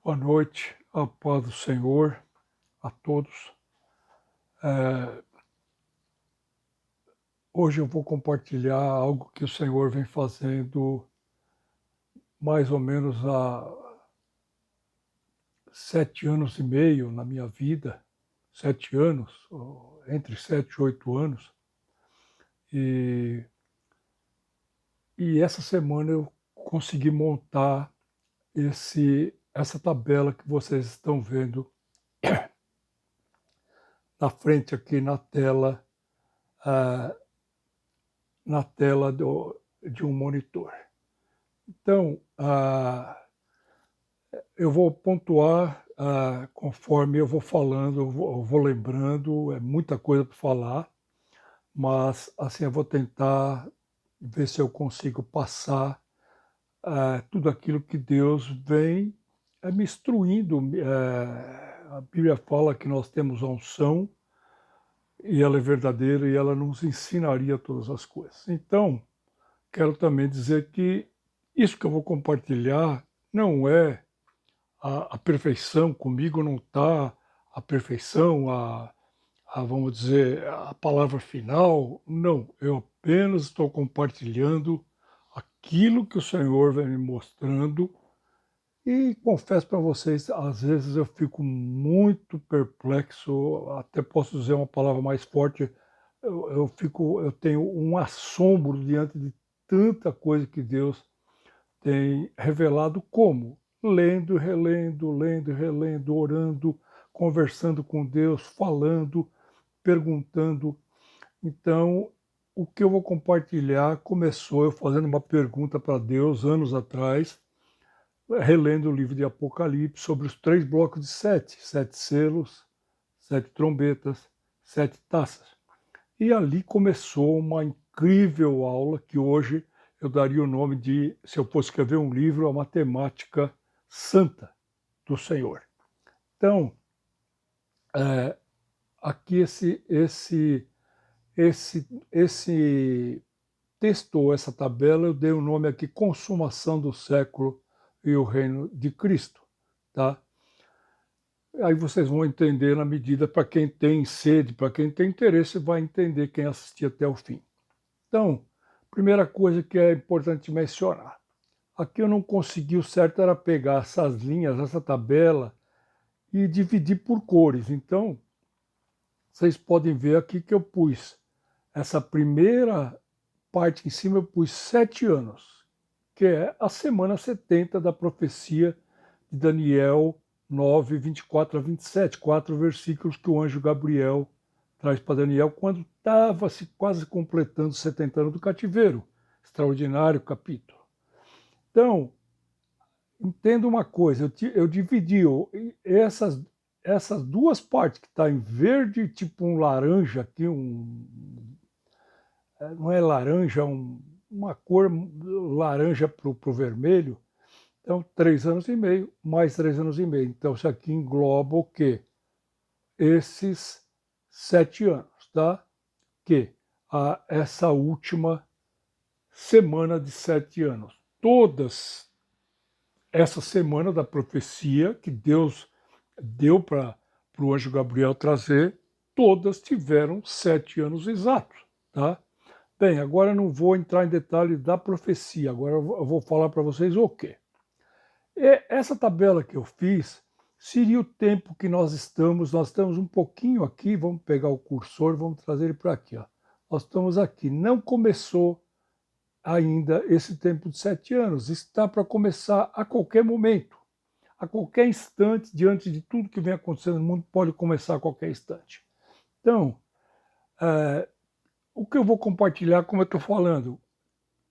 Boa noite, a paz do Senhor a todos. Hoje eu vou compartilhar algo que o Senhor vem fazendo mais ou menos há 7 anos e meio na minha vida, 7 anos, entre 7 e 8 anos. E, e essa semana eu consegui montar essa tabela que vocês estão vendo na frente aqui ah, na tela de um monitor. Então, eu vou pontuar conforme eu vou falando, eu vou lembrando, é muita coisa para falar, mas assim eu vou tentar ver se eu consigo passar tudo aquilo que Deus vem me instruindo. A Bíblia fala que nós temos a unção e ela é verdadeira e ela nos ensinaria todas as coisas. Então, quero também dizer que isso que eu vou compartilhar não é a perfeição, comigo não está a perfeição, vamos dizer, a palavra final. Não, eu apenas estou compartilhando aquilo que o Senhor vem me mostrando e confesso para vocês, às vezes eu fico muito perplexo, até posso dizer uma palavra mais forte, eu tenho um assombro diante de tanta coisa que Deus tem revelado como? Lendo, relendo, lendo, relendo, orando, conversando com Deus, falando, perguntando. Então, o que eu vou compartilhar começou eu fazendo uma pergunta para Deus anos atrás, relendo o livro de Apocalipse sobre os 3 blocos de 7 selos, 7 trombetas, 7 taças. E ali começou uma incrível aula que hoje eu daria o nome de, se eu fosse escrever um livro, a matemática santa do Senhor. Então, aqui esse texto, ou essa tabela, eu dei o nome aqui Consumação do Século e o Reino de Cristo, tá? Aí vocês vão entender na medida, para quem tem sede, para quem tem interesse, vai entender quem assistir até o fim. Então, primeira coisa que é importante mencionar. Aqui eu não consegui, o certo era pegar essas linhas, essa tabela, e dividir por cores. Então, vocês podem ver aqui que eu pus essa primeira parte em cima, eu pus 7 anos, que é a semana 70 da profecia de Daniel 9, 24 a 27, 4 versículos que o anjo Gabriel traz para Daniel quando estava se quase completando os 70 anos do cativeiro. Extraordinário capítulo. Então, entenda uma coisa, eu dividi essas duas partes que está em verde, tipo um laranja aqui, não é laranja, uma cor laranja para o vermelho. Então, 3 anos e meio, mais 3 anos e meio. Então, isso aqui engloba o quê? Esses 7 anos, tá? Que essa última semana de 7 anos. Todas essa semana da profecia que Deus deu para o anjo Gabriel trazer, todas tiveram 7 anos exatos, tá? Bem, agora eu não vou entrar em detalhes da profecia, agora eu vou falar para vocês o quê? Essa tabela que eu fiz seria o tempo que nós estamos um pouquinho aqui, vamos pegar o cursor, vamos trazer ele para aqui. Ó. Nós estamos aqui, não começou ainda esse tempo de 7 anos, está para começar a qualquer momento, a qualquer instante, diante de tudo que vem acontecendo no mundo, pode começar a qualquer instante. Então, o que eu vou compartilhar, como eu estou falando,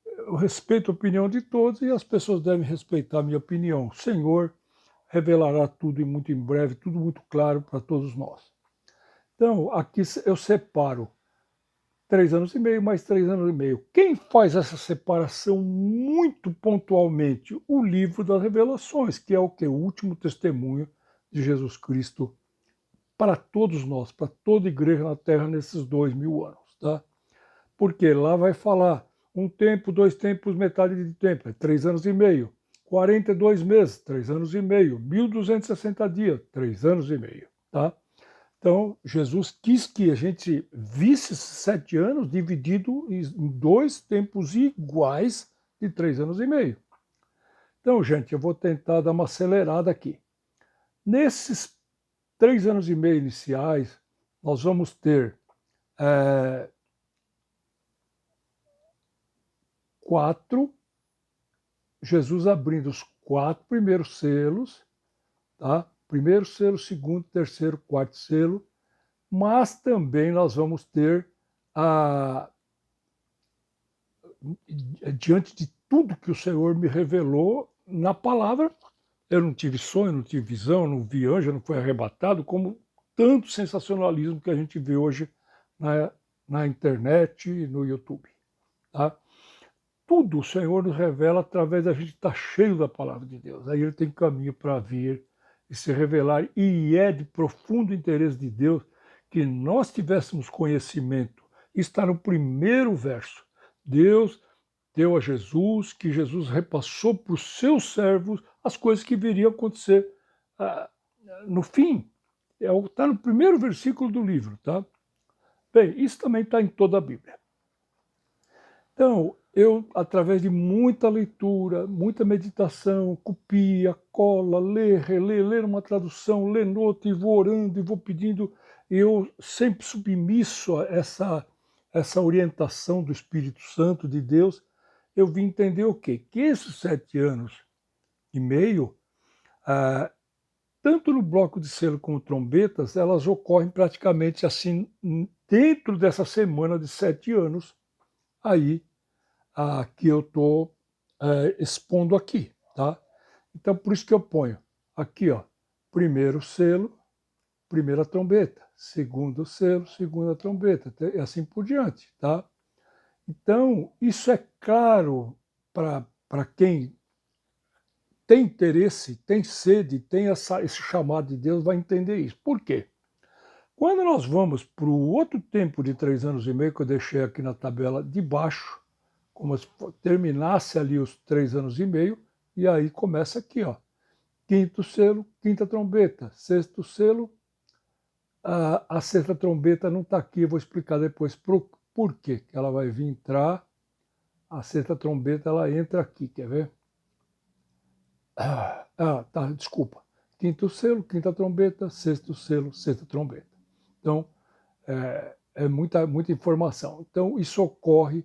eu respeito a opinião de todos e as pessoas devem respeitar a minha opinião. O Senhor revelará tudo e muito em breve, tudo muito claro para todos nós. Então, aqui eu separo 3 anos e meio mais 3 anos e meio. Quem faz essa separação muito pontualmente? O livro das Revelações, que é o que? O último testemunho de Jesus Cristo para todos nós, para toda igreja na Terra nesses 2000 anos. Tá? Porque lá vai falar 1 tempo, 2 tempos, metade de tempo, é 3 anos e meio. 42 meses, 3 anos e meio. 1.260 dias, 3 anos e meio. Tá? Então, Jesus quis que a gente visse esses 7 anos dividido em 2 tempos iguais de 3 anos e meio. Então, gente, eu vou tentar dar uma acelerada aqui. Nesses 3 anos e meio iniciais, nós vamos ter 4, Jesus abrindo os 4 primeiros selos, tá? Primeiro selo, segundo, terceiro, quarto selo, mas também nós vamos ter, diante de tudo que o Senhor me revelou na palavra, eu não tive sonho, não tive visão, não vi anjo, não fui arrebatado, como tanto sensacionalismo que a gente vê hoje na internet e no YouTube. Tá? Tudo o Senhor nos revela através da gente estar cheio da palavra de Deus. Aí ele tem caminho para vir e se revelar. E é de profundo interesse de Deus que nós tivéssemos conhecimento. Está no primeiro verso. Deus deu a Jesus, que Jesus repassou para os seus servos as coisas que viriam a acontecer no fim. Está no primeiro versículo do livro. Tá? Bem, isso também está em toda a Bíblia. Então, eu, através de muita leitura, muita meditação, copia, cola, lê, relê, ler uma tradução, lê outra, e vou orando e vou pedindo, eu sempre submisso a essa orientação do Espírito Santo de Deus, eu vim entender o quê? Que esses 7 anos e meio, tanto no bloco de selo como trombetas, elas ocorrem praticamente assim, dentro dessa semana de 7 anos, aí, que eu estou expondo aqui, tá? Então, por isso que eu ponho aqui, ó, primeiro selo, primeira trombeta, segundo selo, segunda trombeta, e assim por diante, tá? Então, isso é claro para quem tem interesse, tem sede, tem esse chamado de Deus, vai entender isso. Por quê? Quando nós vamos para o outro tempo de 3 anos e meio, que eu deixei aqui na tabela de baixo, como se terminasse ali os 3 anos e meio, e aí começa aqui, ó. Quinto selo, quinta trombeta. Sexto selo, a sexta trombeta não está aqui, eu vou explicar depois por quê. Ela vai vir entrar, a sexta trombeta ela entra aqui, quer ver? Tá, desculpa. Quinto selo, quinta trombeta, sexto selo, sexta trombeta. Então, é muita informação. Então, isso ocorre.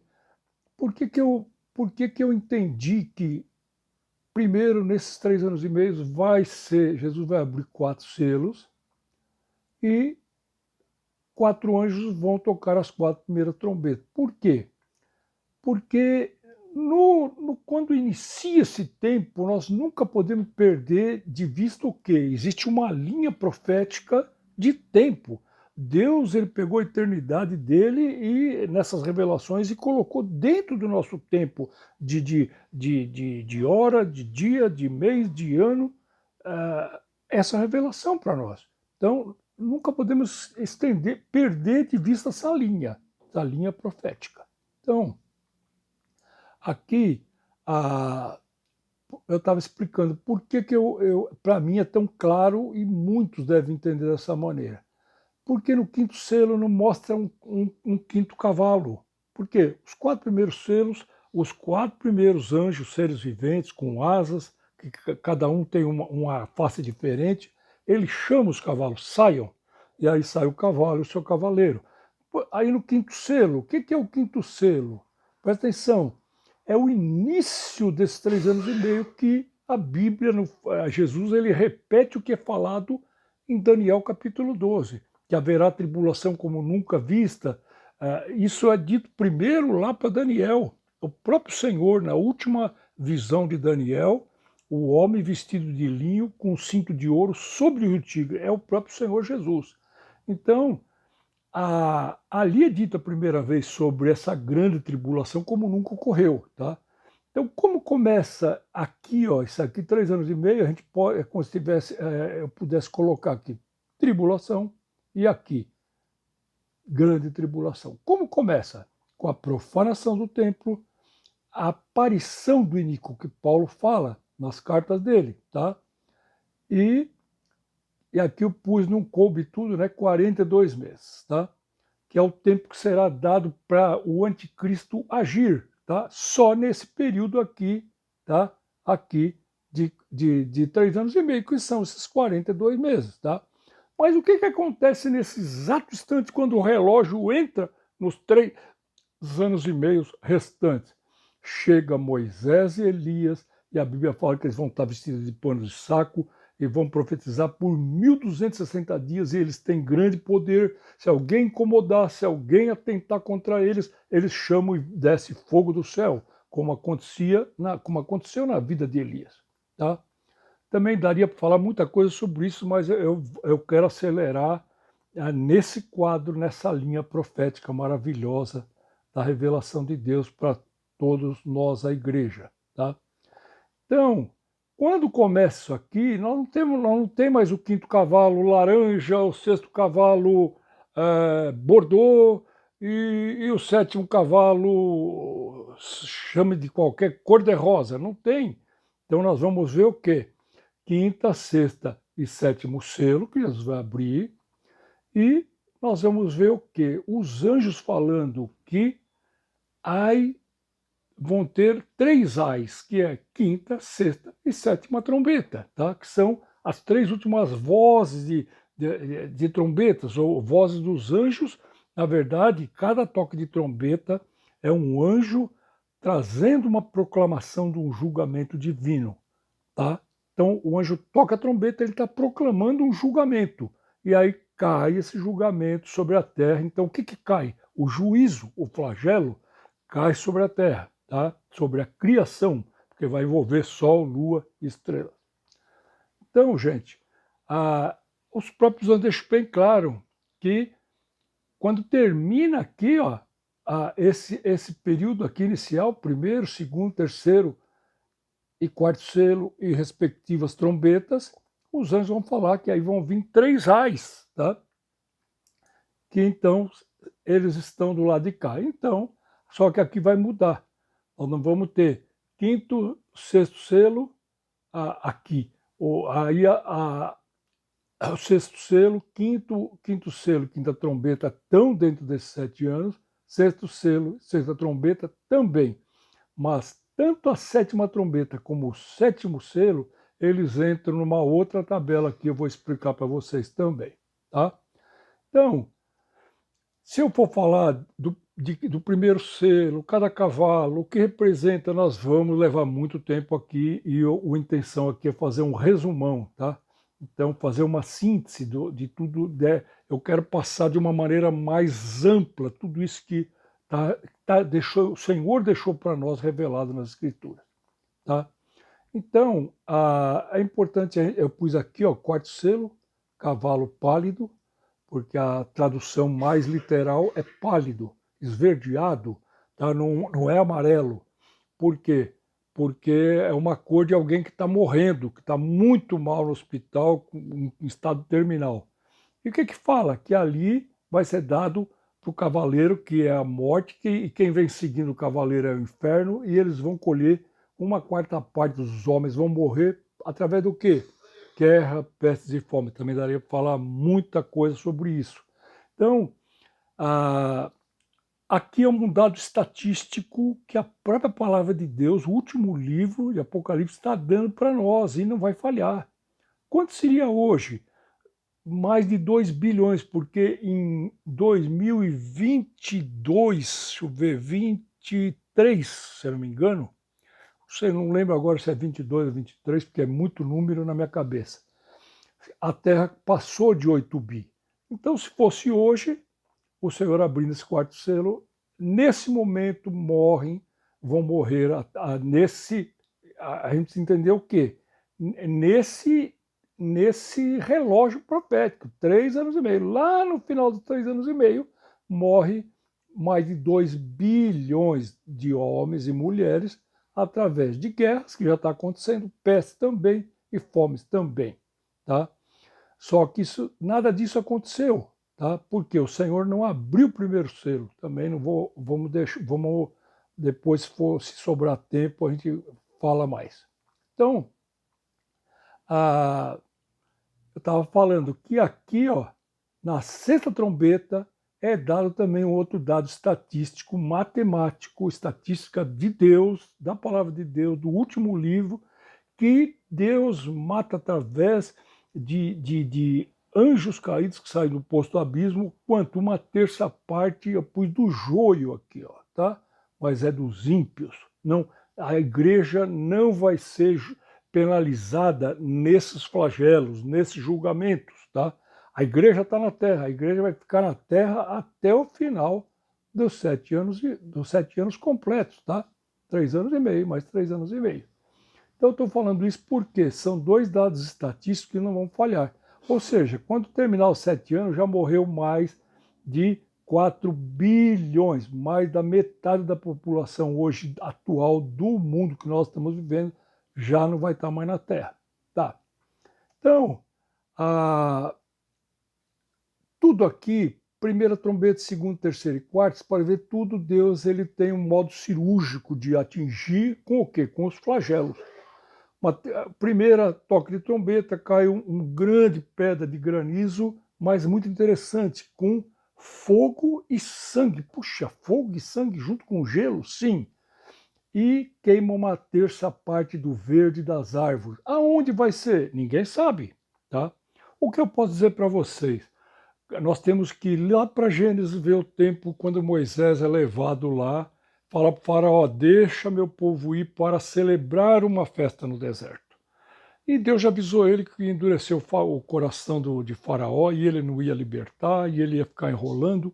Por que que eu entendi que, primeiro, nesses 3 anos e meio, Jesus vai abrir 4 selos e 4 anjos vão tocar as 4 primeiras trombetas. Por quê? Porque quando inicia esse tempo, nós nunca podemos perder de vista o quê? Existe uma linha profética de tempo. Deus, ele pegou a eternidade dele e nessas revelações e colocou dentro do nosso tempo de hora, de dia, de mês, de ano, essa revelação para nós. Então, nunca podemos perder de vista essa linha profética. Então, aqui, eu estava explicando por que para mim é tão claro e muitos devem entender dessa maneira. Porque no quinto selo não mostra um quinto cavalo. Porque os 4 primeiros selos, os 4 primeiros anjos, seres viventes, com asas, que cada um tem uma face diferente, ele chama os cavalos, saiam. E aí sai o cavalo e o seu cavaleiro. Aí no quinto selo, o que é o quinto selo? Presta atenção, é o início desses 3 anos e meio que a Bíblia, Jesus, ele repete o que é falado em Daniel capítulo 12, que haverá tribulação como nunca vista. Isso é dito primeiro lá para Daniel. O próprio Senhor, na última visão de Daniel, o homem vestido de linho com um cinto de ouro sobre o rio Tigre, é o próprio Senhor Jesus. Então, ali é dito a primeira vez sobre essa grande tribulação como nunca ocorreu, tá? Então, como começa aqui, ó, isso aqui, 3 anos e meio, a gente pode, é como se eu pudesse colocar aqui tribulação e aqui grande tribulação. Como começa? Com a profanação do templo, a aparição do iníquo que Paulo fala, nas cartas dele, tá? E, e aqui eu pus, não coube tudo, né? 42 meses, tá? Que é o tempo que será dado para o anticristo agir, tá? Só nesse período aqui, tá? Aqui de 3 anos e meio, que são esses 42 meses, tá? Mas o que acontece nesse exato instante quando o relógio entra nos 3 anos e meio restantes? Chega Moisés e Elias, e a Bíblia fala que eles vão estar vestidos de pano de saco e vão profetizar por 1260 dias, e eles têm grande poder. Se alguém incomodar, se alguém atentar contra eles, eles chamam e desce fogo do céu, como aconteceu na vida de Elias. Tá? Também daria para falar muita coisa sobre isso, mas eu quero acelerar nesse quadro, nessa linha profética maravilhosa da revelação de Deus para todos nós, a igreja. Tá? Então, quando começa isso aqui, nós não temos mais o quinto cavalo laranja, o sexto cavalo bordô e o sétimo cavalo, chame de qualquer cor de rosa. Não tem. Então nós vamos ver o quê? Quinta, sexta e sétimo selo, que Jesus vai abrir, e nós vamos ver o quê? Os anjos falando que ai vão ter 3 ais, que é quinta, sexta e sétima trombeta, tá? Que são as 3 últimas vozes de trombetas, ou vozes dos anjos. Na verdade, cada toque de trombeta é um anjo trazendo uma proclamação de um julgamento divino, tá? Então, o anjo toca a trombeta, ele está proclamando um julgamento, e aí cai esse julgamento sobre a terra. Então, o que cai? O juízo, o flagelo, cai sobre a terra, tá? Sobre a criação, porque vai envolver sol, lua e estrelas. Então, gente, os próprios anjos deixam bem claro que quando termina aqui, ó, esse período aqui inicial, primeiro, segundo, terceiro e quarto selo e respectivas trombetas, os anjos vão falar que aí vão vir 3 ais, tá? Que então eles estão do lado de cá. Então, só que aqui vai mudar. Nós não vamos ter quinto, sexto selo aqui. Aí o sexto selo, quinto selo, quinta trombeta estão dentro desses 7 anos, sexto selo, sexta trombeta também. Mas tanto a sétima trombeta como o sétimo selo, eles entram numa outra tabela que eu vou explicar para vocês também. Tá? Então, se eu for falar do primeiro selo, cada cavalo, o que representa, nós vamos levar muito tempo aqui, e a intenção aqui é fazer um resumão, tá? Então, fazer uma síntese de tudo. Eu quero passar de uma maneira mais ampla tudo isso que o Senhor deixou para nós revelado nas Escrituras. Tá? Então, é importante, eu pus aqui, ó, quarto selo, cavalo pálido, porque a tradução mais literal é pálido, esverdeado, tá? Não é amarelo. Por quê? Porque é uma cor de alguém que está morrendo, que está muito mal no hospital, em estado terminal. E o que fala? Que ali vai ser dado para o cavaleiro, que é a morte, e quem vem seguindo o cavaleiro é o inferno, e eles vão colher 1/4 parte dos homens, vão morrer através do quê? Guerra, pestes e fome. Também daria para falar muita coisa sobre isso. Então, aqui é um dado estatístico que a própria palavra de Deus, o último livro de Apocalipse, está dando para nós, e não vai falhar. Quanto seria hoje? Mais de 2 bilhões, porque em 2022, deixa eu ver, 23, se eu não me engano, não lembro agora se é 22 ou 23, porque é muito número na minha cabeça, a Terra passou de 8 bi. Então, se fosse hoje, o Senhor abrindo esse quarto selo, nesse momento vão morrer, a gente entendeu o quê? Nesse relógio profético, 3 anos e meio. Lá no final dos 3 anos e meio, morre mais de 2 bilhões de homens e mulheres através de guerras, que já está acontecendo, pestes também e fomes também. Tá? Só que nada disso aconteceu, tá? Porque o Senhor não abriu o primeiro selo. Também não vamos depois, se sobrar tempo, a gente fala mais. Então, eu estava falando que aqui, ó, na sexta trombeta, é dado também um outro dado estatístico, matemático, estatística de Deus, da palavra de Deus, do último livro, que Deus mata através de anjos caídos que saem do poço do abismo, quanto uma terça parte eu pus do joio aqui, ó, tá? Mas é dos ímpios. Não, a igreja não vai ser penalizada nesses flagelos, nesses julgamentos, tá? A igreja está na terra, a igreja vai ficar na terra até o final dos 7 anos completos, tá? 3 anos e meio, mais 3 anos e meio. Então, eu estou falando isso porque são dois dados estatísticos que não vão falhar. Ou seja, quando terminar os 7 anos, já morreu mais de 4 bilhões, mais da metade da população hoje atual do mundo que nós estamos vivendo, já não vai estar mais na Terra. Tá. Então, tudo aqui, primeira trombeta, segunda, terceira e quarta, você pode ver tudo, Deus ele tem um modo cirúrgico de atingir com o quê? Com os flagelos. Primeira toque de trombeta, cai um grande pedra de granizo, mas muito interessante, com fogo e sangue. Puxa, fogo e sangue junto com gelo? Sim. E queima uma terça parte do verde das árvores. Aonde vai ser? Ninguém sabe. Tá? O que eu posso dizer para vocês? Nós temos que ir lá para Gênesis ver o tempo quando Moisés é levado lá, fala para o faraó, deixa meu povo ir para celebrar uma festa no deserto. E Deus já avisou ele que endureceu o coração de faraó e ele não ia libertar e ele ia ficar enrolando.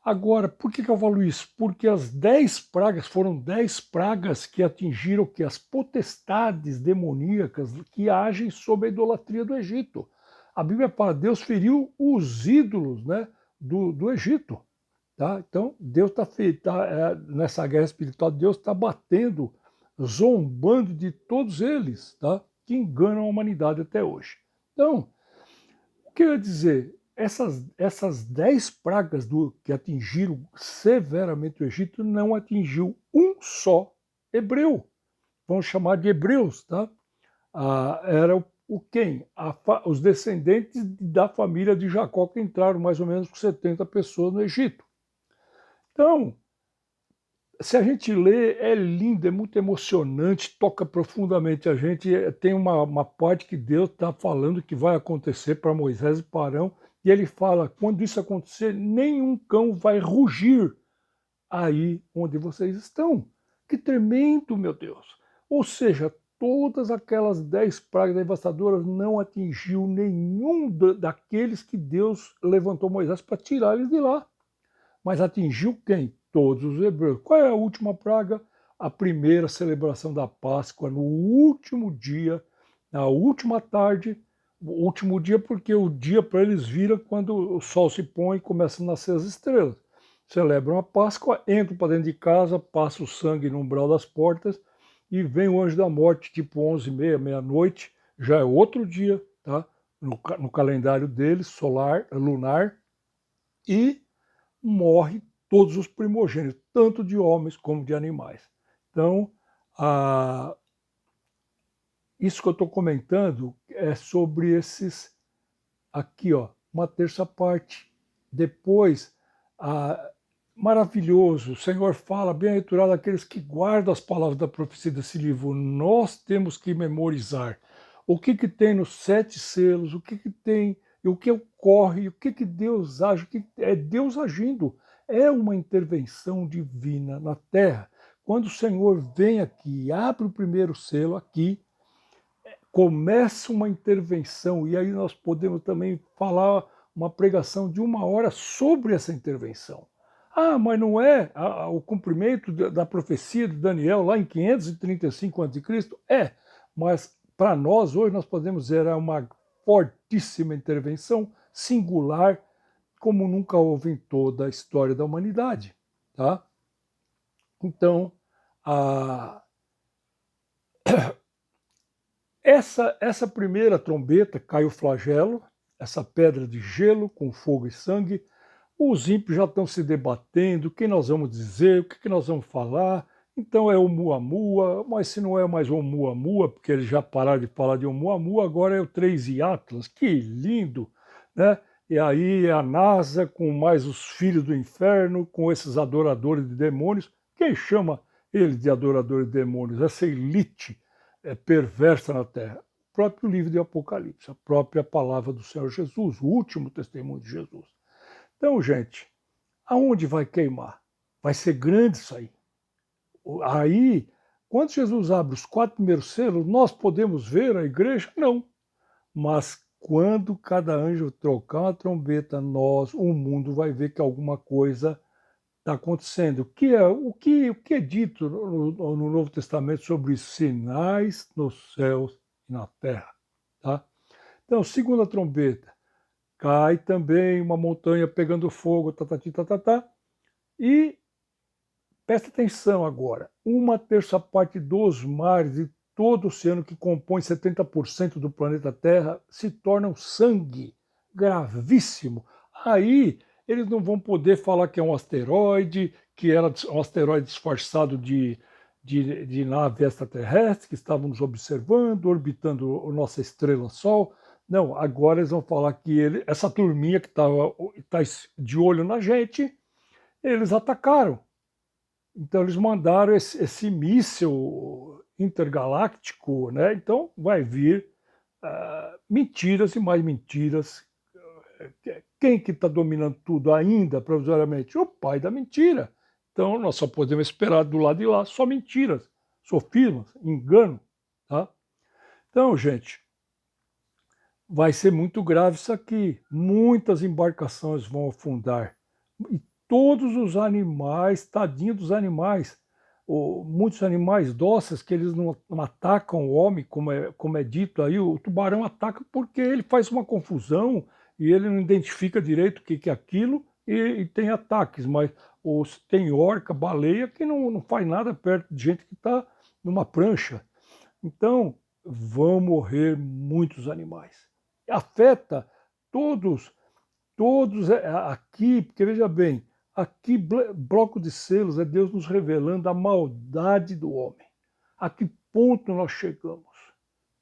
Agora, por que eu falo isso? Porque as 10 pragas foram 10 pragas que atingiram que as potestades demoníacas que agem sob a idolatria do Egito. A Bíblia fala, Deus feriu os ídolos, né, do Egito. Tá? Então, Deus nessa guerra espiritual, Deus está batendo, zombando de todos eles, tá? Que enganam a humanidade até hoje. Então, o que eu ia dizer? Essas 10 pragas que atingiram severamente o Egito não atingiu um só hebreu. Vamos chamar de hebreus, tá? Era quem? Os descendentes da família de Jacó que entraram mais ou menos com 70 pessoas no Egito. Então, se a gente lê, é lindo, é muito emocionante, toca profundamente a gente. Tem uma parte que Deus está falando que vai acontecer para Moisés e para Arão, e ele fala: quando isso acontecer, nenhum cão vai rugir aí onde vocês estão. Que tremendo, meu Deus! Ou seja, todas aquelas 10 pragas devastadoras não atingiu nenhum daqueles que Deus levantou Moisés para tirar eles de lá. Mas atingiu quem? Todos os hebreus. Qual é a última praga? A primeira celebração da Páscoa, no último dia, na última tarde. O último dia, porque o dia para eles vira quando o sol se põe e começam a nascer as estrelas. Celebram a Páscoa, entram para dentro de casa, passam o sangue no umbral das portas e vem o anjo da morte, tipo 11h30, meia-noite. Já é outro dia, tá? No calendário deles, solar, lunar. E morre todos os primogênitos, tanto de homens como de animais. Então, isso que eu estou comentando é sobre esses aqui, ó, uma terça parte. Depois, maravilhoso, o Senhor fala, bem-aventurado aqueles que guardam as palavras da profecia desse livro. Nós temos que memorizar o que tem nos 7 selos, o que tem, o que ocorre, o que Deus age, o que é Deus agindo. É uma intervenção divina na Terra. Quando o Senhor vem aqui, abre o primeiro selo aqui, começa uma intervenção, e aí nós podemos também falar uma pregação de 1 hora sobre essa intervenção. Mas não é o cumprimento da profecia de Daniel lá em 535 a.C.? Mas para nós, hoje, nós podemos dizer é uma fortíssima intervenção, singular, como nunca houve em toda a história da humanidade. Tá? Então, essa primeira trombeta cai o flagelo, essa pedra de gelo com fogo e sangue. Os ímpios já estão se debatendo, o que nós vamos dizer, o que nós vamos falar, Então é o Muamua, mas se não é mais o Muamua, porque eles já pararam de falar de Muamua, agora é o 3 e Atlas, que lindo, né? E aí é a NASA com mais os filhos do inferno, com esses adoradores de demônios. Quem chama eles de adoradores de demônios? Essa elite perversa na Terra. O próprio livro de Apocalipse, a própria palavra do Senhor Jesus, o último testemunho de Jesus. Então, gente, aonde vai queimar? Vai ser grande isso aí. Aí, quando Jesus abre os 4 primeiros selos, nós podemos ver a igreja? Não. Mas quando cada anjo trocar uma trombeta, o mundo vai ver que alguma coisa está acontecendo. O que é dito no Novo Testamento sobre os sinais nos céus e na terra? Tá? Então, segunda trombeta, cai também uma montanha pegando fogo, e presta atenção agora, uma terça parte dos mares e todo o oceano que compõe 70% do planeta Terra se tornam sangue, gravíssimo. Aí eles não vão poder falar que é um asteroide, que era um asteroide disfarçado de nave extraterrestre que estavam nos observando, orbitando a nossa estrela-sol. Não, agora eles vão falar que essa turminha que tá de olho na gente, eles atacaram. Então eles mandaram esse míssil intergaláctico, né? Então vai vir mentiras e mais mentiras. Quem que está dominando tudo ainda, provisoriamente? O pai da mentira. Então nós só podemos esperar do lado de lá só mentiras, sofismas, engano. Tá? Então, gente, vai ser muito grave isso aqui. Muitas embarcações vão afundar. E todos os animais, tadinho dos animais, muitos animais dóceis que eles não atacam o homem, como é dito aí, o tubarão ataca porque ele faz uma confusão e ele não identifica direito o que é aquilo e tem ataques, mas tem orca, baleia que não faz nada perto de gente que está numa prancha. Então, vão morrer muitos animais. Afeta todos aqui, porque veja bem, aqui bloco de selos é Deus nos revelando a maldade do homem. A que ponto nós chegamos?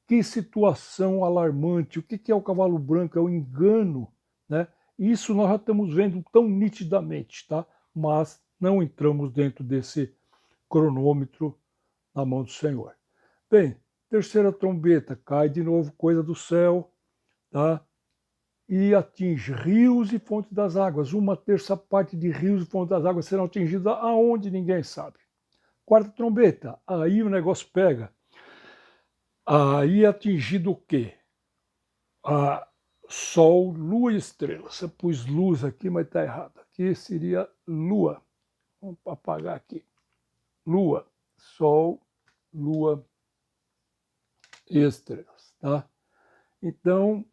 Que situação alarmante. O que é o cavalo branco? É o engano, né? Isso nós já estamos vendo tão nitidamente, tá? Mas não entramos dentro desse cronômetro na mão do Senhor. Bem, terceira trombeta, cai de novo coisa do céu, tá? E atinge rios e fontes das águas. Uma terça parte de rios e fontes das águas serão atingidas aonde ninguém sabe. Quarta trombeta, aí o negócio pega. Aí atingido o quê? A Sol, Lua e estrelas. Eu pus luz aqui, mas está errado. Aqui seria Lua. Vamos apagar aqui. Lua, Sol, Lua e estrelas, tá? Então,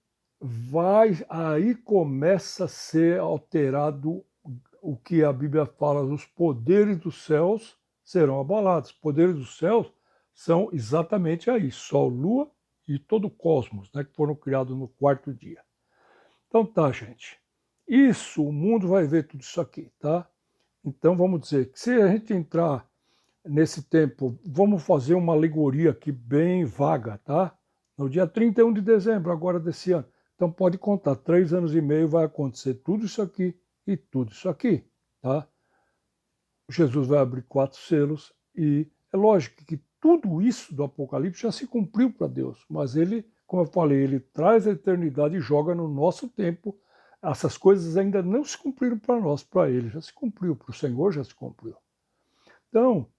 aí começa a ser alterado o que a Bíblia fala, os poderes dos céus serão abalados. Os poderes dos céus são exatamente aí, Sol, Lua e todo o cosmos, né, que foram criados no quarto dia. Então tá, gente. O mundo vai ver tudo isso aqui, tá? Então vamos dizer que se a gente entrar nesse tempo, vamos fazer uma alegoria aqui bem vaga, tá? No dia 31 de dezembro, agora desse ano. Então pode contar, 3 anos e meio vai acontecer tudo isso aqui e tudo isso aqui, tá? Jesus vai abrir 4 selos e é lógico que tudo isso do Apocalipse já se cumpriu para Deus, mas ele, como eu falei, ele traz a eternidade e joga no nosso tempo. Essas coisas ainda não se cumpriram para nós, para ele já se cumpriu, para o Senhor já se cumpriu. Então,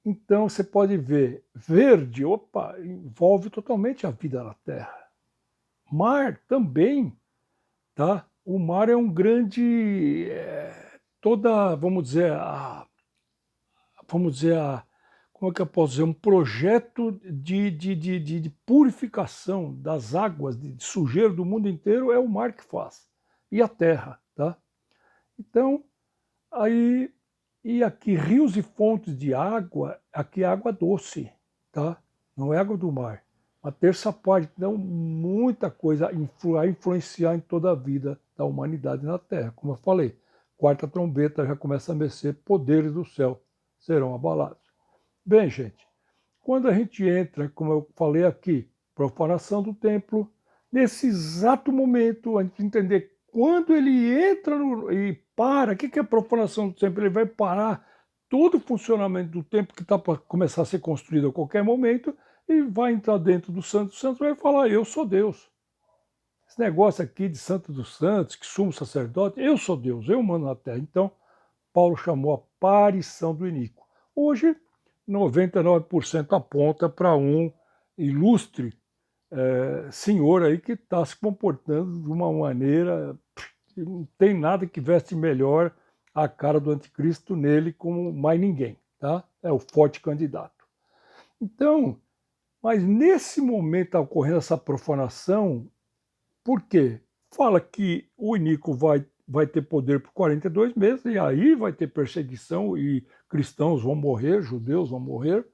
então você pode ver, verde, opa, envolve totalmente a vida na Terra. Mar também, tá? O mar é um grande, vamos dizer, como é que eu posso dizer, um projeto de purificação das águas, de sujeira do mundo inteiro, é o mar que faz, e a terra, tá? Então, aí, e aqui rios e fontes de água, aqui é água doce, tá? Não é água do mar. Uma terça parte, então muita coisa a influenciar em toda a vida da humanidade na Terra. Como eu falei, quarta trombeta já começa a mexer poderes do céu serão abalados. Bem, gente, quando a gente entra, como eu falei aqui, profanação do templo, nesse exato momento, a gente entender quando ele entra e para, o que é profanação do templo? Ele vai parar todo o funcionamento do templo que está para começar a ser construído a qualquer momento e vai entrar dentro do Santo dos Santos e vai falar, eu sou Deus. Esse negócio aqui de Santo dos Santos, que sumo sacerdote, eu sou Deus, eu mando na terra. Então, Paulo chamou a aparição do iníquo. Hoje, 99% aponta para um ilustre senhor aí que está se comportando de uma maneira que não tem nada que veste melhor a cara do anticristo nele como mais ninguém, tá? É o forte candidato. Então, mas nesse momento está ocorrendo essa profanação, por quê? Fala que o iníquo vai ter poder por 42 meses, e aí vai ter perseguição, e cristãos vão morrer, judeus vão morrer,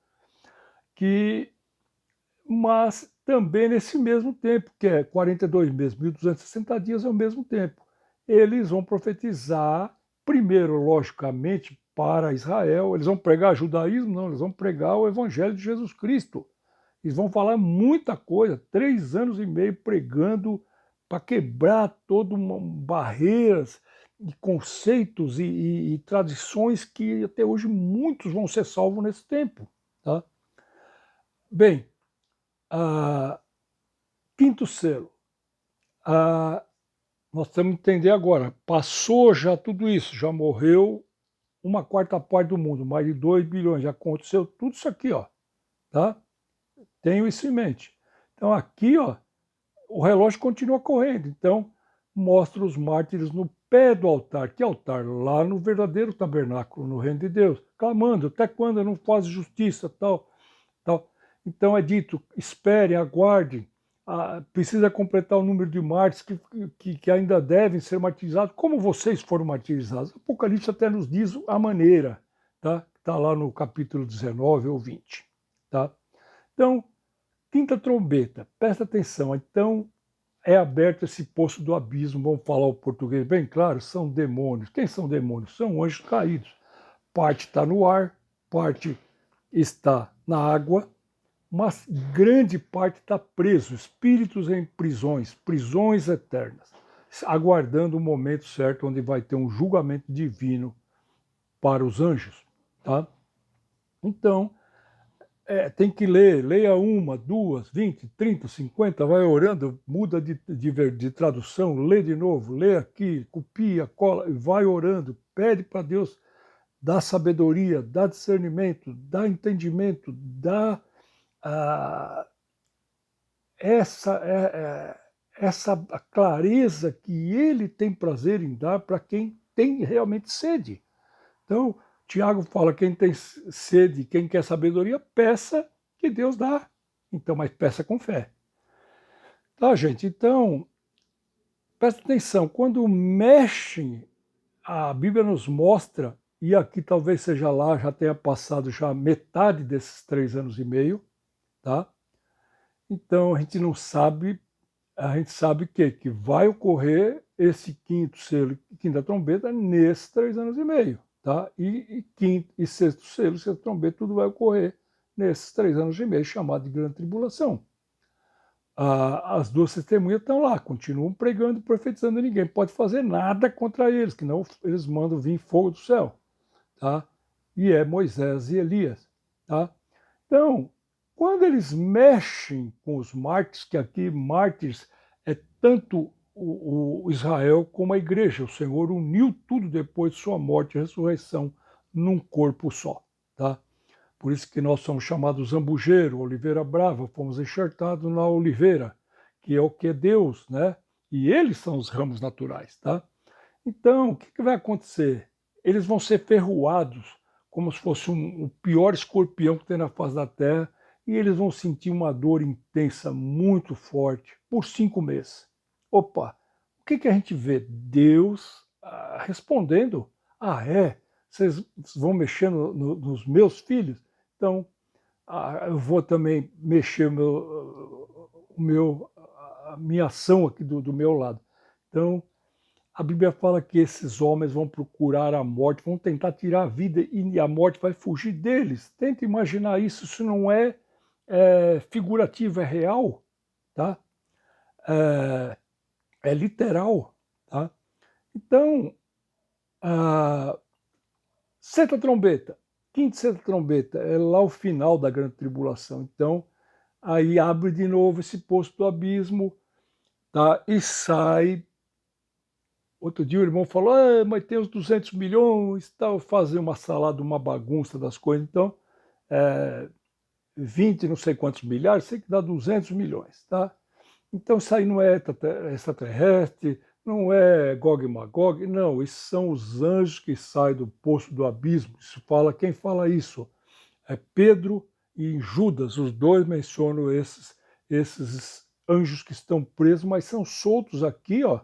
mas também nesse mesmo tempo, que é 42 meses, 1260 dias é o mesmo tempo. Eles vão profetizar, primeiro, logicamente, para Israel, eles vão pregar judaísmo? Não, eles vão pregar o evangelho de Jesus Cristo. Eles vão falar muita coisa, 3 anos e meio pregando para quebrar todas barreiras e conceitos e tradições que até hoje muitos vão ser salvos nesse tempo. Tá? Bem, quinto selo. Nós temos que entender agora, passou já tudo isso, já morreu 1/4 do mundo, mais de 2 bilhões, já aconteceu tudo isso aqui, ó, tá? Tenho isso em mente. Então aqui, ó, o relógio continua correndo, então mostra os mártires no pé do altar. Que altar? Lá no verdadeiro tabernáculo, no reino de Deus, clamando, até quando não faz justiça, tal, tal. Então é dito, esperem, aguardem, precisa completar o número de mártires que ainda devem ser martirizados, como vocês foram martirizados. O Apocalipse até nos diz a maneira, tá? Está lá no capítulo 19 ou 20. Tá? Então, quinta trombeta, presta atenção. Então, é aberto esse poço do abismo, vamos falar o português bem claro, são demônios. Quem são demônios? São anjos caídos. Parte está no ar, parte está na água, mas grande parte está preso, espíritos em prisões, prisões eternas, aguardando o momento certo onde vai ter um julgamento divino para os anjos. Tá? Então, tem que ler, leia 1, 2, 20, 30, 50, vai orando, muda de tradução, lê de novo, lê aqui, copia, cola, vai orando, pede para Deus dar sabedoria, dar discernimento, dar entendimento, dar essa clareza que ele tem prazer em dar para quem tem realmente sede. Então, Tiago fala, quem tem sede, quem quer sabedoria, peça que Deus dá. Então, mas peça com fé. Tá, gente? Então, presta atenção, quando mexem, a Bíblia nos mostra, e aqui talvez seja lá, já tenha passado já metade desses 3 anos e meio, tá? Então, a gente não sabe, a gente sabe que vai ocorrer esse quinto selo, quinta trombeta, nesses 3 anos e meio. Tá? E quinto e sexto selo, sexta trombeta, tudo vai ocorrer nesses 3 anos e meio, chamado de grande tribulação. As duas testemunhas estão lá, continuam pregando e profetizando, ninguém pode fazer nada contra eles, que não eles mandam vir fogo do céu. Tá? E é Moisés e Elias. Tá? Então, quando eles mexem com os mártires, que aqui mártires é tanto o Israel como a igreja, o Senhor uniu tudo depois de sua morte e ressurreição num corpo só. Tá? Por isso que nós somos chamados zambujeiro, oliveira brava, fomos enxertados na oliveira, que é o que é Deus, né? E eles são os ramos naturais. Tá? Então, o que vai acontecer? Eles vão ser ferroados, como se fosse o pior escorpião que tem na face da terra, e eles vão sentir uma dor intensa, muito forte, por 5 meses. Opa, o que a gente vê? Deus respondendo, vocês vão mexer nos meus filhos? Então, eu vou também mexer a minha ação aqui do meu lado. Então, A Bíblia fala que esses homens vão procurar a morte, vão tentar tirar a vida e a morte vai fugir deles. Tenta imaginar isso, isso não é figurativo, é real, tá? É, é literal, tá? Então, a sexta trombeta, quinta e sexta trombeta, é lá o final da grande tribulação. Então, aí abre de novo esse poço do abismo, tá? E sai. Outro dia o irmão falou, mas tem os 200 milhões, tal, fazer uma salada, uma bagunça das coisas. Então, é, 20 não sei quantos milhares, sei que dá 200 milhões, tá? Então isso aí não é extraterrestre, não é Gog e Magog, não, esses são os anjos que saem do poço do abismo. Isso fala, quem fala isso? É Pedro e Judas, os dois mencionam esses anjos que estão presos, mas são soltos aqui, ó,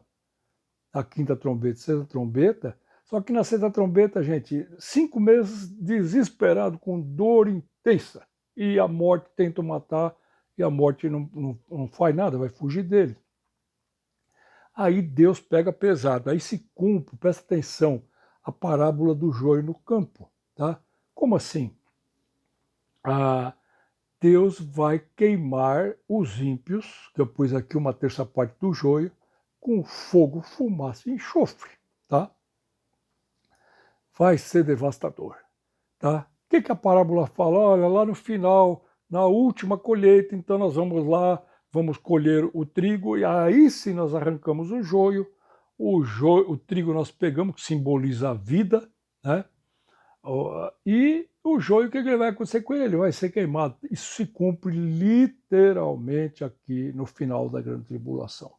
a quinta trombeta, sexta trombeta. Só que na sexta trombeta, gente, 5 meses desesperado, com dor intensa. E a morte tenta matar, e a morte não faz nada, vai fugir dele. Aí Deus pega pesado, aí se cumpre, presta atenção, a parábola do joio no campo. Tá? Como assim? Ah, Deus vai queimar os ímpios, que eu pus aqui uma terça parte do joio, com fogo, fumaça e enxofre. Tá? Vai ser devastador. Tá? O que a parábola fala? Olha, lá no final, na última colheita, então nós vamos lá, vamos colher o trigo, e aí sim nós arrancamos o trigo nós pegamos, que simboliza a vida, né? E o joio, o que vai acontecer com ele? Ele vai ser queimado. Isso se cumpre literalmente aqui no final da grande tribulação.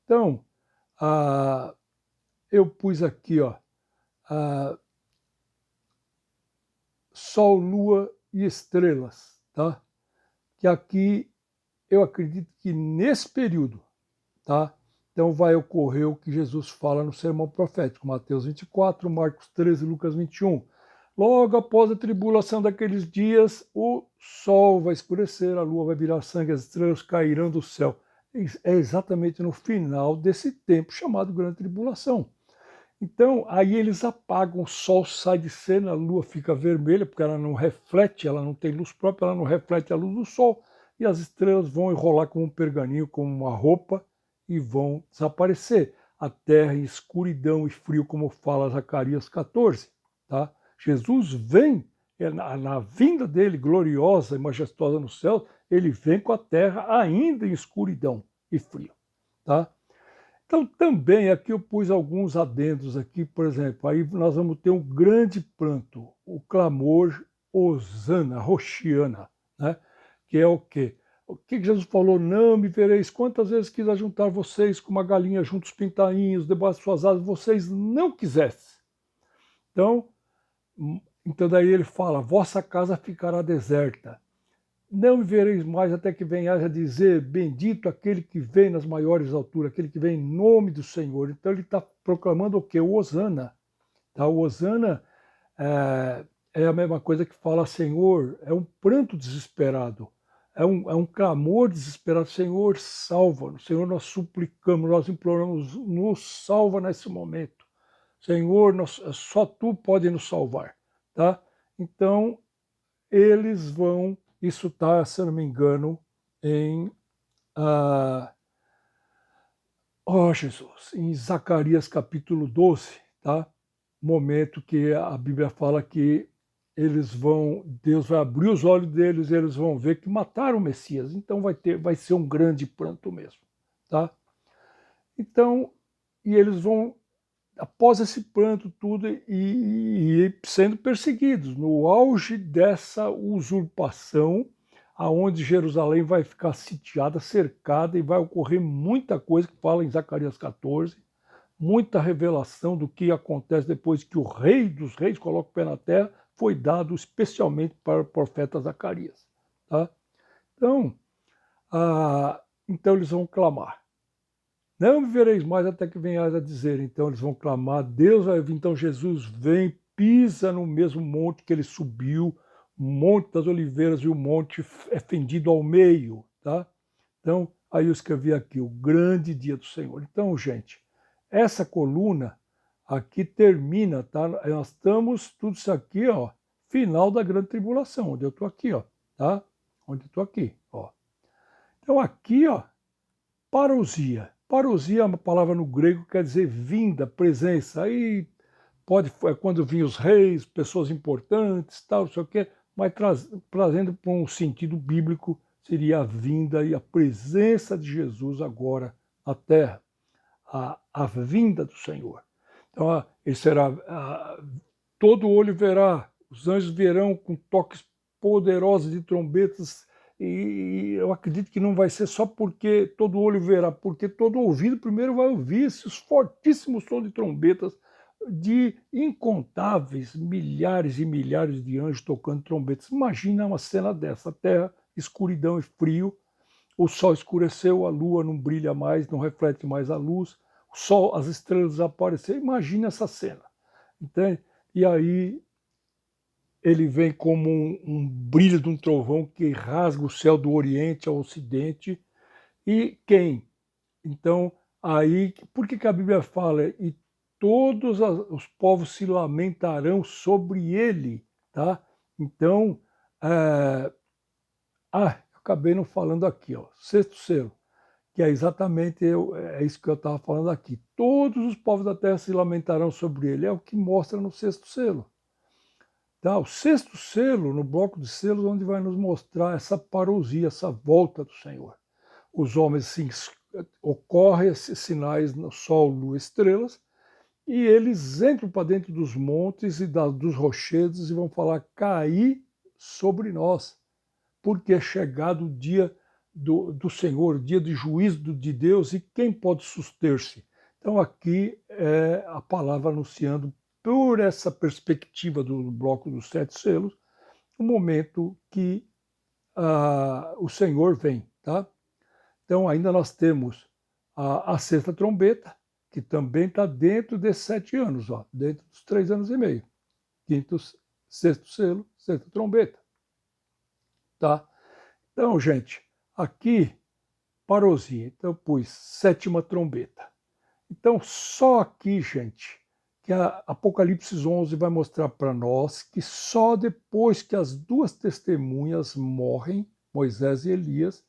Então, eu pus aqui, ó, Sol, Lua e estrelas, tá? Que aqui eu acredito que nesse período, tá? Então vai ocorrer o que Jesus fala no sermão profético, Mateus 24, Marcos 13, Lucas 21. Logo após a tribulação daqueles dias, o sol vai escurecer, a lua vai virar sangue, as estrelas cairão do céu. É exatamente no final desse tempo chamado Grande Tribulação. Então, aí eles apagam, o sol sai de cena, a lua fica vermelha, porque ela não reflete, ela não tem luz própria, ela não reflete a luz do sol, e as estrelas vão enrolar como um pergaminho, como uma roupa, e vão desaparecer. A terra em escuridão e frio, como fala Zacarias 14. Tá? Jesus vem, na vinda dele, gloriosa e majestosa no céu, ele vem com a terra ainda em escuridão e frio. Tá? Então, também aqui eu pus alguns adendos aqui, por exemplo, aí nós vamos ter um grande pranto, o clamor Hosana, Roshiana, né? Que é o quê? O que Jesus falou? Não me vereis, quantas vezes quis ajuntar vocês com uma galinha junto aos pintainhos, debaixo de suas asas, vocês não quisessem. Então, daí ele fala, vossa casa ficará deserta. Não me vereis mais até que venhais a dizer, bendito aquele que vem nas maiores alturas, aquele que vem em nome do Senhor. Então ele está proclamando o quê? O Hosana. Tá? O Hosana é a mesma coisa que fala Senhor, é um pranto desesperado, é um clamor desesperado. Senhor, salva-nos. Senhor, nós suplicamos, nós imploramos, nos salva nesse momento. Senhor, só Tu pode nos salvar. Tá? Então, eles vão. Isso está, se eu não me engano, em Jesus, em Zacarias capítulo 12, tá? Momento que a Bíblia fala que Deus vai abrir os olhos deles e eles vão ver que mataram o Messias. Então vai ser um grande pranto mesmo, tá? Então, e eles vão, após esse pranto tudo, e sendo perseguidos, no auge dessa usurpação, aonde Jerusalém vai ficar sitiada, cercada, e vai ocorrer muita coisa que fala em Zacarias 14, muita revelação do que acontece depois que o rei dos reis coloca o pé na terra, foi dado especialmente para o profeta Zacarias. Tá? Então, então eles vão clamar. Não me vereis mais até que venhais a dizer. Então eles vão clamar, Deus vai vir. Então Jesus vem, pisa no mesmo monte que ele subiu, o Monte das Oliveiras, e o monte é fendido ao meio. Tá? Então, aí eu escrevi aqui, o grande dia do Senhor. Então, gente, essa coluna aqui termina, tá? Nós estamos, tudo isso aqui, ó, final da grande tribulação, onde eu estou aqui, ó, tá? Onde eu estou aqui, ó. Então aqui, ó, parousia. Parousia é uma palavra no grego que quer dizer vinda, presença. Aí pode, é quando vinham os reis, pessoas importantes, tal, não sei o quê, mas trazendo para um sentido bíblico, seria a vinda e a presença de Jesus agora na terra, a vinda do Senhor. Então, ele será, todo olho verá, os anjos verão com toques poderosos de trombetas, e eu acredito que não vai ser só porque todo olho verá, porque todo ouvido primeiro vai ouvir esses fortíssimos sons de trombetas de incontáveis milhares e milhares de anjos tocando trombetas. Imagina uma cena dessa, a terra, escuridão e frio, o sol escureceu, a lua não brilha mais, não reflete mais a luz, o sol, as estrelas desapareceram. Imagina essa cena, entende? E aí ele vem como um brilho de um trovão que rasga o céu do Oriente ao Ocidente. E quem? Então, aí, por que a Bíblia fala? E todos os povos se lamentarão sobre ele, tá? Então, eu acabei não falando aqui, ó, sexto selo, que é exatamente é isso que eu estava falando aqui. Todos os povos da terra se lamentarão sobre ele, é o que mostra no sexto selo. Tá? O sexto selo, no bloco de selos, onde vai nos mostrar essa parousia, essa volta do Senhor. Os homens, sim, ocorrem esses sinais no sol, lua, estrelas, e eles entram para dentro dos montes e dos rochedos e vão falar: cair sobre nós, porque é chegado o dia do Senhor, o dia de juízo de Deus, e quem pode suster-se? Então aqui é a palavra anunciando, por essa perspectiva do bloco dos sete selos, o momento que o Senhor vem, tá? Então ainda nós temos a sexta trombeta, que também está dentro desses 7 anos, ó, dentro dos 3 anos e meio. Quinto, sexto selo, sexta trombeta. Tá? Então, gente, aqui, parousia. Então, eu pus sétima trombeta. Então, só aqui, gente, que a Apocalipse 11 vai mostrar para nós que só depois que as duas testemunhas morrem, Moisés e Elias,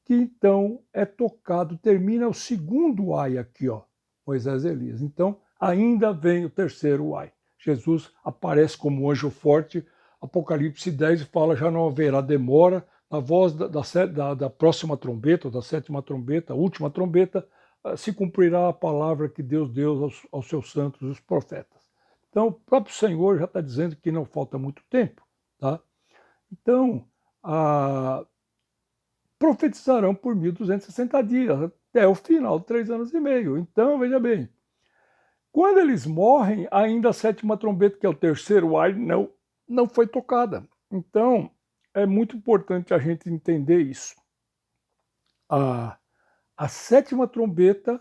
que então é tocado, termina o segundo ai aqui, ó, Moisés e Elias. Então, ainda vem o terceiro ai. Jesus aparece como anjo forte, Apocalipse 10 fala: já não haverá demora, na voz da próxima trombeta, ou da sétima trombeta, a última trombeta, se cumprirá a palavra que Deus deu aos seus santos, os profetas. Então, o próprio Senhor já está dizendo que não falta muito tempo. Tá? Então, profetizarão por 1.260 dias, até o final de 3 anos e meio. Então, veja bem, quando eles morrem, ainda a sétima trombeta, que é o terceiro ai, não foi tocada. Então, é muito importante a gente entender isso. A sétima trombeta,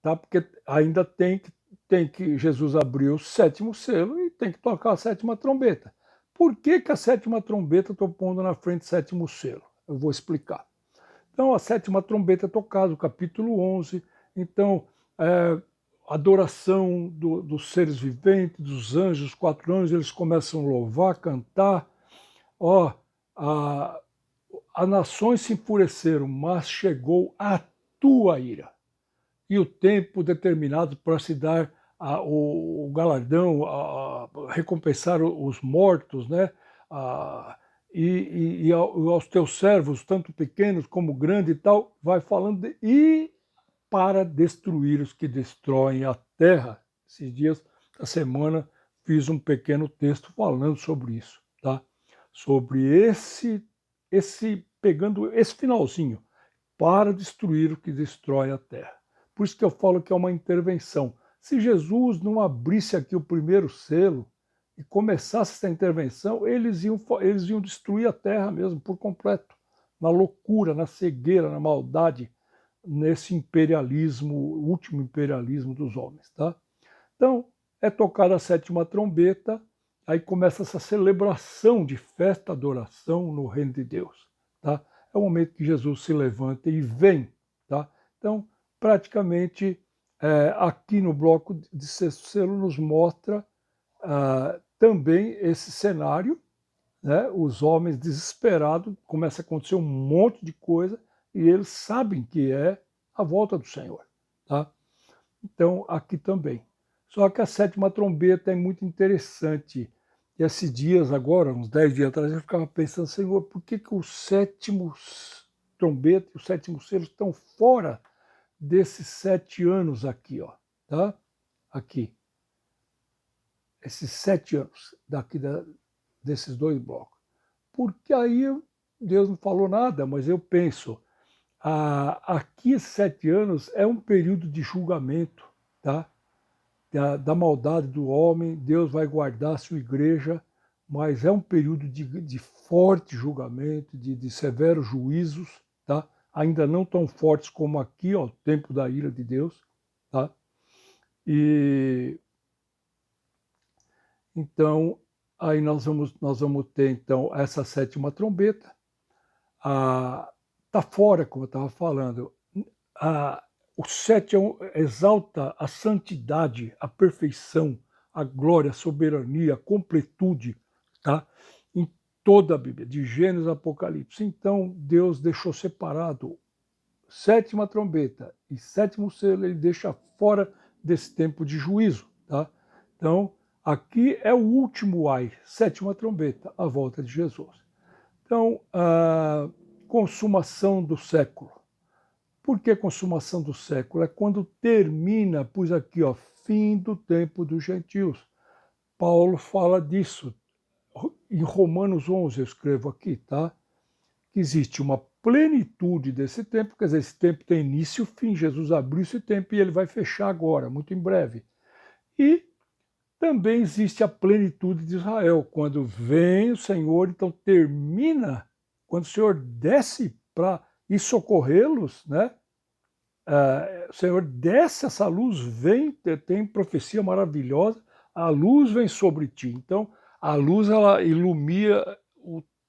tá? Porque ainda tem que Jesus abriu o sétimo selo e tem que tocar a sétima trombeta. Por que a sétima trombeta estou pondo na frente do sétimo selo? Eu vou explicar. Então, a sétima trombeta é tocada, o capítulo 11. Então, adoração dos seres viventes, dos anjos, os 4 anjos, eles começam a louvar, cantar. Ó, as nações se enfureceram, mas chegou a tua ira. E o tempo determinado para se dar o galardão, recompensar os mortos, né? E aos teus servos, tanto pequenos como grandes e tal, vai falando, e para destruir os que destroem a terra. Esses dias, essa semana, fiz um pequeno texto falando sobre isso, tá? Sobre pegando esse finalzinho, para destruir o que destrói a terra. Por isso que eu falo que é uma intervenção. Se Jesus não abrisse aqui o primeiro selo e começasse essa intervenção, eles iam destruir a terra mesmo por completo, na loucura, na cegueira, na maldade, nesse imperialismo, o último imperialismo dos homens. Tá? Então, é tocada a sétima trombeta, aí começa essa celebração de festa, adoração no reino de Deus. Tá? É o momento que Jesus se levanta e vem. Tá? Então, praticamente, aqui no bloco de sexto selo nos mostra também esse cenário, né? Os homens desesperados, começa a acontecer um monte de coisa e eles sabem que é a volta do Senhor. Tá? Então, aqui também. Só que a sétima trombeta é muito interessante. E esses dias agora, uns 10 dias atrás, eu ficava pensando, Senhor, por que o sétimo trombeta e o sétimo selo estão fora desses 7 anos aqui, ó, tá? Aqui. Esses 7 anos daqui desses 2 blocos. Porque aí Deus não falou nada, mas eu penso, aqui 7 anos é um período de julgamento, tá? Da maldade do homem, Deus vai guardar a sua igreja, mas é um período de forte julgamento, de severos juízos, tá? Ainda não tão fortes como aqui, ó, o tempo da ira de Deus, tá? E então aí nós vamos ter então essa sétima trombeta, tá fora, como eu estava falando, o 7 exalta a santidade, a perfeição, a glória, a soberania, a completude, tá? Em toda a Bíblia, de Gênesis a Apocalipse. Então, Deus deixou separado sétima trombeta e sétimo selo, ele deixa fora desse tempo de juízo, tá? Então, aqui é o último ai, sétima trombeta, a volta de Jesus. Então, a consumação do século. Por que consumação do século? É quando termina, pus aqui, ó, fim do tempo dos gentios. Paulo fala disso. Em Romanos 11, eu escrevo aqui, tá? Que existe uma plenitude desse tempo, quer dizer, esse tempo tem início e fim. Jesus abriu esse tempo e ele vai fechar agora, muito em breve. E também existe a plenitude de Israel, quando vem o Senhor, então termina, quando o Senhor desce para ir socorrê-los, né? O Senhor desce essa luz, vem, tem profecia maravilhosa, a luz vem sobre ti. Então, a luz ela ilumina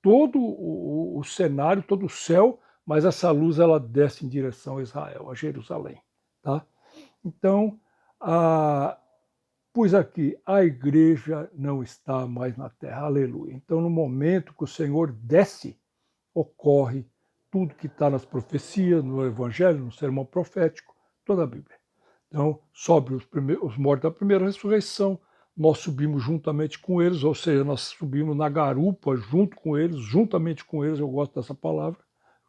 todo o cenário, todo o céu, mas essa luz ela desce em direção a Israel, a Jerusalém. Tá? Então, pois aqui, a igreja não está mais na terra, aleluia. Então, no momento que o Senhor desce, ocorre tudo que está nas profecias, no Evangelho, no sermão profético, toda a Bíblia. Então, sobe os mortos da primeira ressurreição, nós subimos juntamente com eles, ou seja, nós subimos na garupa junto com eles, juntamente com eles, eu gosto dessa palavra,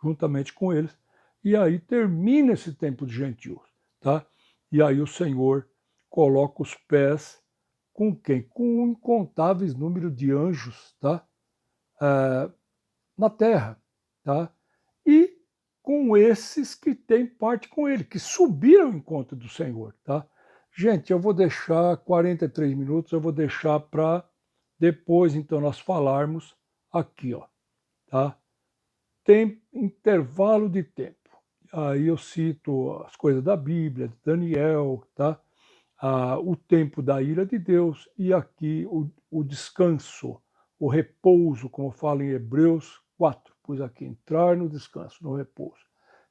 juntamente com eles, e aí termina esse tempo de gentios, tá? E aí o Senhor coloca os pés com quem? Com um incontáveis número de anjos, tá? Na terra, tá? E com esses que têm parte com ele, que subiram ao encontro do Senhor, tá? Gente, eu vou deixar 43 minutos, eu vou deixar para depois, então, nós falarmos aqui, ó, tá? Tem intervalo de tempo. Aí eu cito as coisas da Bíblia, de Daniel, tá? O tempo da ira de Deus e aqui o descanso, o repouso, como fala em Hebreus 4, pois aqui entrar no descanso, no repouso.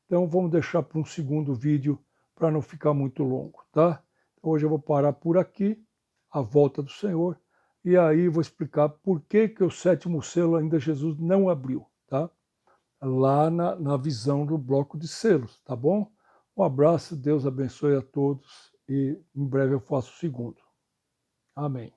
Então vamos deixar para um segundo vídeo para não ficar muito longo, tá? Hoje eu vou parar por aqui, a volta do Senhor, e aí vou explicar por que o sétimo selo ainda Jesus não abriu, tá? Lá na visão do bloco de selos, tá bom? Um abraço, Deus abençoe a todos e em breve eu faço o segundo. Amém.